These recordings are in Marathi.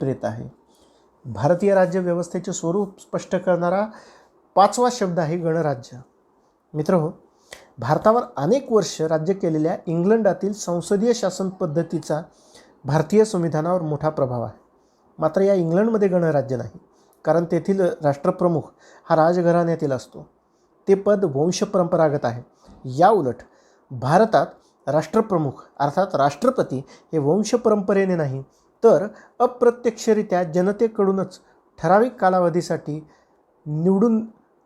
अभिप्रेत आहे. भारतीय राज्यव्यवस्थेचे स्वरूप स्पष्ट करणारा 5वा शब्द आहे गणराज्य. मित्रहो, भारतावर अनेक वर्ष राज्य केलेल्या इंग्लंडातील संसदीय शासन पद्धतीचा भारतीय संविधानावर मोठा प्रभाव आहे. मात्र या इंग्लंडमध्ये गणराज्य नाही, कारण तेथील राष्ट्रप्रमुख हा राजघराण्यातील असतो. ते पद वंशपरंपरागत आहे. या उलट भारतात राष्ट्रप्रमुख अर्थात राष्ट्रपती हे वंशपरंपरेने नाही तर अप्रत्यक्षरित्या जनतेकडूनच ठराविक कालावधीसाठी निवडून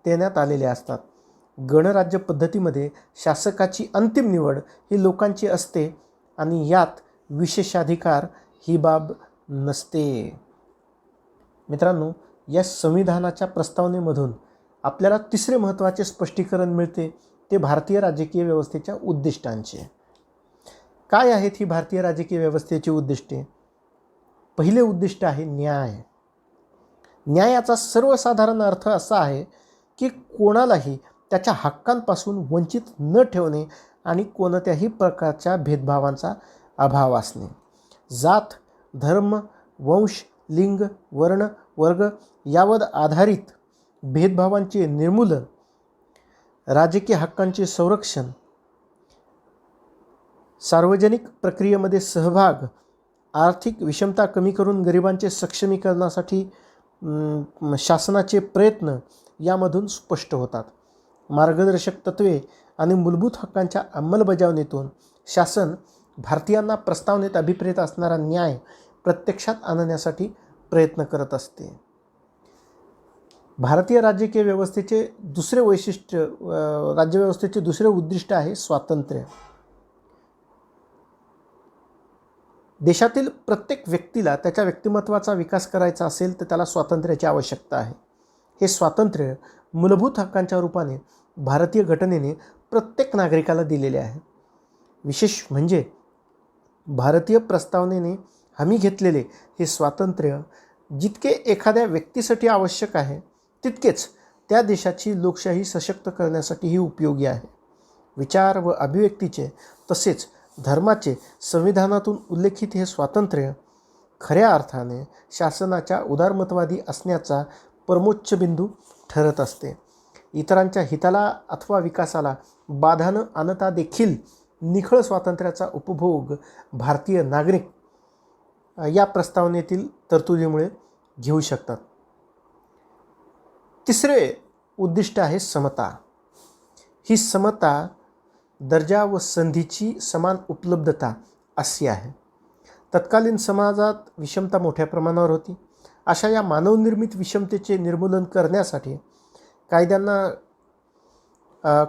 देण्यात आलेले असतात. गणराज्य पद्धतीमध्ये शासकाची अंतिम निवड ही लोकांची असते आणि यात विशेषाधिकार ही बाब नसते. मित्रांनो, या संविधानाच्या प्रस्तावनेमधून आपल्याला तिसरे महत्त्वाचे स्पष्टीकरण मिळते, ते भारतीय राजकीय व्यवस्थेच्या उद्दिष्टांचे. काय आहेत ही भारतीय राजकीय व्यवस्थेची उद्दिष्टे? पहिले उद्दिष्ट आहे न्याय. न्यायाचा सर्वसाधारण अर्थ असा आहे की कोणालाही त्याच्या हक्कांपासून वंचित न ठेवणे आणि कोणत्याही प्रकारच्या भेदभावांचा अभाव असणे. जात, धर्म, वंश, लिंग, वर्ण, वर्ग यावर आधारित भेदभावांचे निर्मूलन, राजकीय हक्कांचे संरक्षण, सार्वजनिक प्रक्रियेमध्ये सहभाग, आर्थिक विषमता कमी करून गरिबांचे सक्षमीकरणासाठी शासनाचे प्रयत्न यामधून स्पष्ट होतात. मार्गदर्शक तत्त्वे आणि मूलभूत हक्कांच्या अंमलबजावणीतून शासन भारतीयांना प्रस्तावनेत अभिप्रेत असणारा न्याय प्रत्यक्षात आणण्यासाठी प्रयत्न करत असते. भारतीय राजकीय व्यवस्थेचे दुसरे वैशिष्ट्य, राज्यव्यवस्थेचे दुसरे उद्दिष्ट आहे स्वातंत्र्य. देशातील प्रत्येक व्यक्तीला त्याच्या व्यक्तिमत्त्वाचा विकास करायचा असेल तर त्याला स्वातंत्र्याची आवश्यकता आहे. हे स्वातंत्र्य मूलभूत हक्कांच्या रूपाने भारतीय घटनेने प्रत्येक नागरिकाला दिलेले आहे. विशेष म्हणजे भारतीय प्रस्तावनेने हमी घेतलेले हे स्वातंत्र्य जितके एखाद्या व्यक्तीसाठी आवश्यक आहे तितकेच त्या देशाची लोकशाही सशक्त करण्यासाठीही उपयोगी आहे. विचार व अभिव्यक्तीचे तसेच धर्माचे संविधानातून उल्लेखित हे स्वातंत्र्य खऱ्या अर्थाने शासनाच्या उदारमतवादी असण्याचा परमोच्च बिंदू ठरत असते. इतरांच्या हिताला अथवा विकासाला बाधा न आणता देखील निखळ स्वातंत्र्याचा उपभोग भारतीय नागरिक या प्रस्तावनेतील तरतुदीमुळे घेऊ शकतात. तिसरे उद्दिष्ट आहे समता. ही समता दर्जा व संधीची समान उपलब्धता अशी आहे. तत्कालीन समाजात विषमता मोठ्या प्रमाणावर होती. अशा या मानवनिर्मित विषमतेचे निर्मूलन करण्यासाठी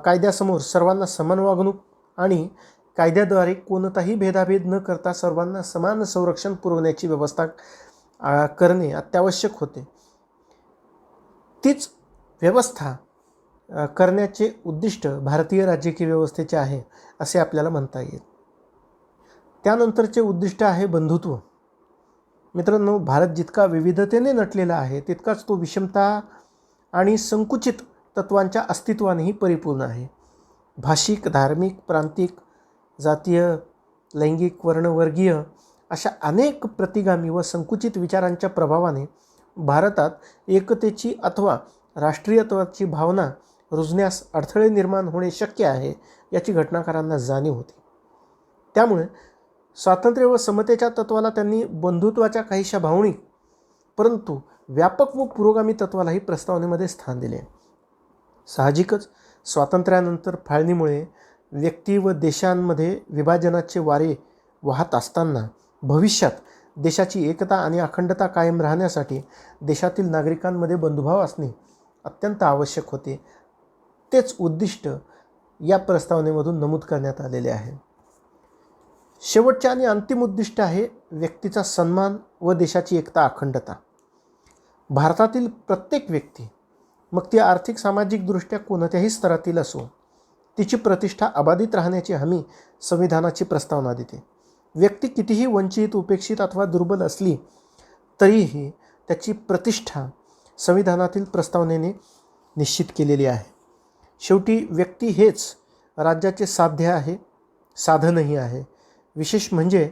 कायद्यासमोर सर्वांना समान वागणूक आणि कायद्याद्वारे कोणताही भेदाभेद न करता सर्वांना समान संरक्षण पुरवण्याची व्यवस्था करणे अत्यावश्यक होते. तीच व्यवस्था करण्याचे उद्दिष्ट भारतीय राजकीय व्यवस्थेचे आहे असे आपल्याला म्हणता येईल. त्यानंतरचे उद्दिष्ट आहे बंधुत्व. मित्रांनो, भारत जितका विविधतेने नटलेला आहे तितकाच तो विषमता आणि संकुचित तत्वांच्या अस्तित्वानेही परिपूर्ण आहे. भाषिक, धार्मिक, प्रांतिक, जातीय, लैंगिक, वर्णवर्गीय अशा अनेक प्रतिगामी व संकुचित विचारांच्या प्रभावाने भारतात एकतेची अथवा राष्ट्रीयत्वाची भावना रुजण्यास अडथळे निर्माण होणे शक्य आहे याची घटनाकारांना जाणीव होती. त्यामुळे स्वातंत्र्य व समतेच्या तत्वाला त्यांनी बंधुत्वाच्या काहीशा भावनिक परंतु व्यापक व पुरोगामी तत्वालाही प्रस्तावनेमध्ये स्थान दिले. साहजिकच स्वातंत्र्यानंतर फाळणीमुळे व्यक्ती व देशांमध्ये विभाजनाचे वारे वाहत असताना भविष्यात देशाची एकता आणि अखंडता कायम राहण्यासाठी देशातील नागरिकांमध्ये बंधुभाव असणे अत्यंत आवश्यक होते. तेच उद्दिष्ट या प्रस्तावनेमधून नमूद करण्यात आलेले आहे. शेवटचे आणि अंतिम उद्दिष्ट आहे व्यक्तीचा सन्मान व देशाची एकता अखंडता. भारतातील प्रत्येक व्यक्ती, मग ती आर्थिक सामाजिकदृष्ट्या कोणत्याही स्तरातील असो, तिची प्रतिष्ठा अबाधित राहण्याची हमी संविधानाची प्रस्तावना देते. व्यक्ती कितीही वंचित, उपेक्षित अथवा दुर्बल असली तरीही त्याची प्रतिष्ठा संविधानातील प्रस्तावनेने निश्चित केलेली आहे. शेवटी व्यक्ती हेच राज्याचे साध्य आहे, साधनही आहे. विशेष म्हणजे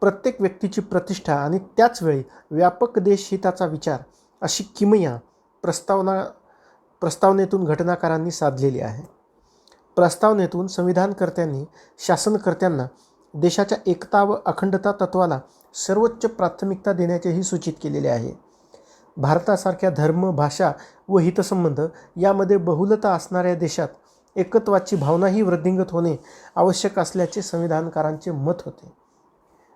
प्रत्येक व्यक्तीची प्रतिष्ठा आणि त्याचवेळी व्यापक देशहिताचा विचार अशी किमया प्रस्तावनेतून घटनाकारांनी साधलेली आहे. प्रस्तावनेतून संविधानकर्त्यांनी शासनकर्त्यांना देशाच्या एकता व अखंडता तत्वाला सर्वोच्च प्राथमिकता देण्याचेही सूचित केलेले आहे. भारतासारख्या धर्म, भाषा व हितसंबंध यामध्ये बहुलता असणाऱ्या देशात एकत्वाची भावनाही वृद्धिंगत होणे आवश्यक असल्याचे संविधानकारांचे मत होते.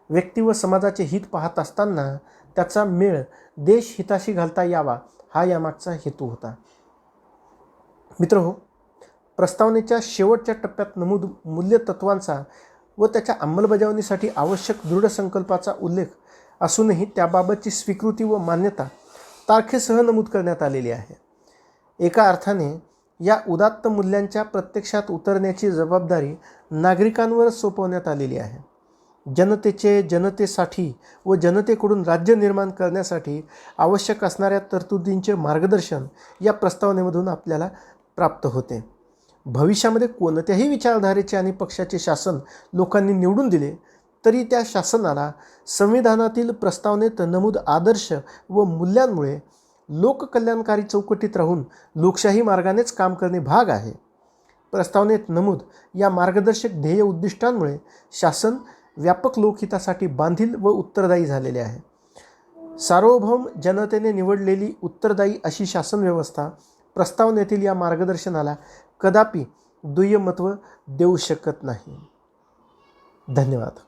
व्यक्ती व समाजाचे हित पाहत असताना त्याचा मेळ देश हिताशी घालता यावा हा यामागचा हेतू होता. मित्रहो, प्रस्तावनेच्या शेवटच्या टप्प्यात नमूद मूल्य तत्वांचा व त्याच्या अंमलबजावणीसाठी आवश्यक दृढ संकल्पाचा उल्लेख असूनही त्याबाबतची स्वीकृती व मान्यता तारखेसह नमूद करण्यात आलेली आहे. एका अर्थाने या उदात्त मूल्यांच्या प्रत्यक्षात उतरण्याची जबाबदारी नागरिकांवर सोपवण्यात आलेली आहे. जनतेसाठी व जनतेकडून राज्य निर्माण करण्यासाठी आवश्यक असणाऱ्या तरतुदींचे मार्गदर्शन या प्रस्तावनेमधून आपल्याला प्राप्त होते. भविष्यामध्ये कोणत्याही विचारधारेचे आणि पक्षाचे शासन लोकांनी निवडून दिले तरी त्या शासनाला संविधानातील प्रस्तावनेत नमूद आदर्श व मूल्यांमुळे लोककल्याणकारी चौकटीत राहून लोकशाही मार्गानेच काम करणे भाग आहे. प्रस्तावनेत नमूद या मार्गदर्शक ध्येय उद्दिष्टांमुळे शासन व्यापक लोकहितासाठी बांधील व उत्तरदायी झालेले आहे. सार्वभौम जनतेने निवडलेली उत्तरदायी अशी शासन व्यवस्था प्रस्तावनेतील या मार्गदर्शनाला कदापि दुय्यमत्व देऊ शकत नाही. धन्यवाद.